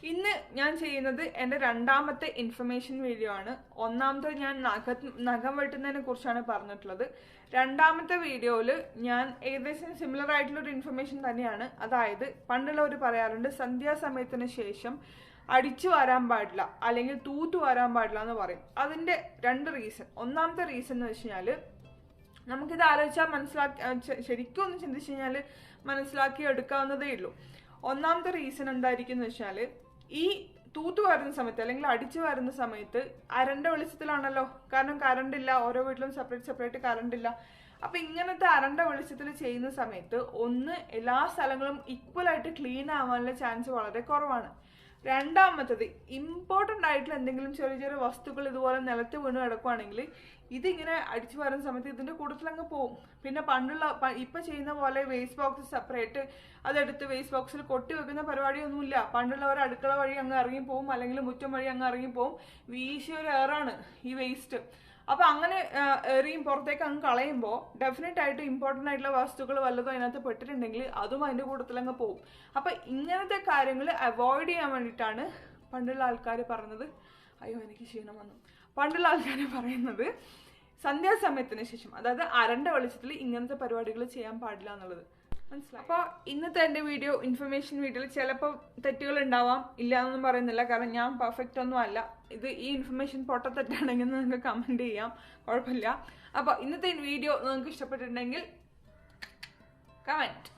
ഇന്ന് ഞാൻ ചെയ്യുന്നത് എൻ്റെ രണ്ടാമത്തെ ഇൻഫർമേഷൻ വീഡിയോ ആണ്. ഒന്നാമത്തെ ഞാൻ നഖം വെട്ടുന്നതിനെ കുറിച്ചാണ് പറഞ്ഞിട്ടുള്ളത്. രണ്ടാമത്തെ വീഡിയോയിൽ ഞാൻ ഏകദേശം സിമിലർ ആയിട്ടുള്ളൊരു ഇൻഫർമേഷൻ തന്നെയാണ്. അതായത് പണ്ടുള്ളവർ പറയാറുണ്ട് സന്ധ്യാസമയത്തിന് ശേഷം അടിച്ചു വരാൻ പാടില്ല അല്ലെങ്കിൽ തൂത്തു വരാൻ പാടില്ല എന്ന് പറയും. അതിൻ്റെ രണ്ട് റീസൺ. ഒന്നാമത്തെ റീസൺ എന്ന് വെച്ച് കഴിഞ്ഞാൽ നമുക്കിത് ആലോചിച്ചാൽ ശരിക്കും ഒന്ന് ചിന്തിച്ചു കഴിഞ്ഞാൽ മനസ്സിലാക്കി എടുക്കാവുന്നതേ ഉള്ളൂ. ഒന്നാമത്തെ റീസൺ എന്തായിരിക്കും എന്ന് വെച്ചാൽ ഈ തൂത്തു വരുന്ന സമയത്ത് അല്ലെങ്കിൽ അടിച്ചു വരുന്ന സമയത്ത് അരണ്ട വെളിച്ചത്തിലാണല്ലോ. കാരണം കറണ്ട് ഇല്ല, ഓരോ വീട്ടിലും സെപ്പറേറ്റ് കറണ്ട് ഇല്ല. അപ്പൊ ഇങ്ങനത്തെ അരണ്ട വെളിച്ചത്തിൽ ചെയ്യുന്ന സമയത്ത് ഒന്ന് എല്ലാ സ്ഥലങ്ങളും ഈക്വൽ ആയിട്ട് ക്ലീൻ ആവാനുള്ള ചാൻസ് വളരെ കുറവാണ്. രണ്ടാമത്തത് ഇമ്പോർട്ടൻ്റ് ആയിട്ടുള്ള എന്തെങ്കിലും ചെറിയ ചെറിയ വസ്തുക്കൾ ഇതുപോലെ നിലത്ത് വീണ് കിടക്കുവാണെങ്കിൽ ഇതിങ്ങനെ അടിച്ചു വരുന്ന സമയത്ത് ഇതിന്റെ കൂട്ടത്തിൽ അങ്ങ് പോകും. പിന്നെ ഇപ്പൊ ചെയ്യുന്ന പോലെ വേസ്റ്റ് ബോക്സ് സെപ്പറേറ്റ് അതെടുത്ത് വേസ്റ്റ് ബോക്സിൽ കൊട്ടി വെക്കുന്ന പരിപാടിയൊന്നുമില്ല. പണ്ടുള്ളവർ അടുക്കള വഴി അങ്ങ് ഇറങ്ങി പോകും, അല്ലെങ്കിൽ മുറ്റം വഴി അങ്ങ് ഇറങ്ങി പോകും. വീശിയൊരു എയറാണ് ഈ വേസ്റ്റ്. അപ്പൊ അങ്ങനെ എറിയും പുറത്തേക്ക് അങ്ങ് കളയുമ്പോൾ ഡെഫിനറ്റ് ആയിട്ട് ഇമ്പോർട്ടൻ്റ് ആയിട്ടുള്ള വസ്തുക്കൾ വല്ലതും അതിനകത്ത് പെട്ടിട്ടുണ്ടെങ്കിൽ അതും അതിന്റെ കൂട്ടത്തിൽ അങ്ങ് പോകും. അപ്പൊ ഇങ്ങനത്തെ കാര്യങ്ങൾ അവോയ്ഡ് ചെയ്യാൻ വേണ്ടിയിട്ടാണ് പണ്ടുള്ള ആൾക്കാർ പറഞ്ഞത്. അയ്യോ എനിക്ക് ക്ഷീണം വന്നു. പണ്ടുള്ള ആൾക്കാർ പറയുന്നത് സന്ധ്യാസമയത്തിന് ശേഷം, അതായത് അരണ്ട വെളിച്ചത്തിൽ ഇങ്ങനത്തെ പരിപാടികൾ ചെയ്യാൻ പാടില്ല എന്നുള്ളത് മനസ്സിലായി. അപ്പോൾ ഇന്നത്തെ എൻ്റെ വീഡിയോ ഇൻഫർമേഷൻ വീഡിയോയിൽ ചിലപ്പോൾ തെറ്റുകൾ ഉണ്ടാവാം, ഇല്ല എന്നൊന്നും പറയുന്നില്ല. കാരണം ഞാൻ പെർഫെക്റ്റ് ഒന്നും അല്ല. ഈ ഇൻഫർമേഷൻ പൊട്ടത്തെറ്റാണെങ്കിൽ നിങ്ങൾക്ക് കമൻറ്റ് ചെയ്യാം, കുഴപ്പമില്ല. അപ്പോൾ ഇന്നത്തെ വീഡിയോ നിങ്ങൾക്ക് ഇഷ്ടപ്പെട്ടിട്ടുണ്ടെങ്കിൽ കമൻറ്റ്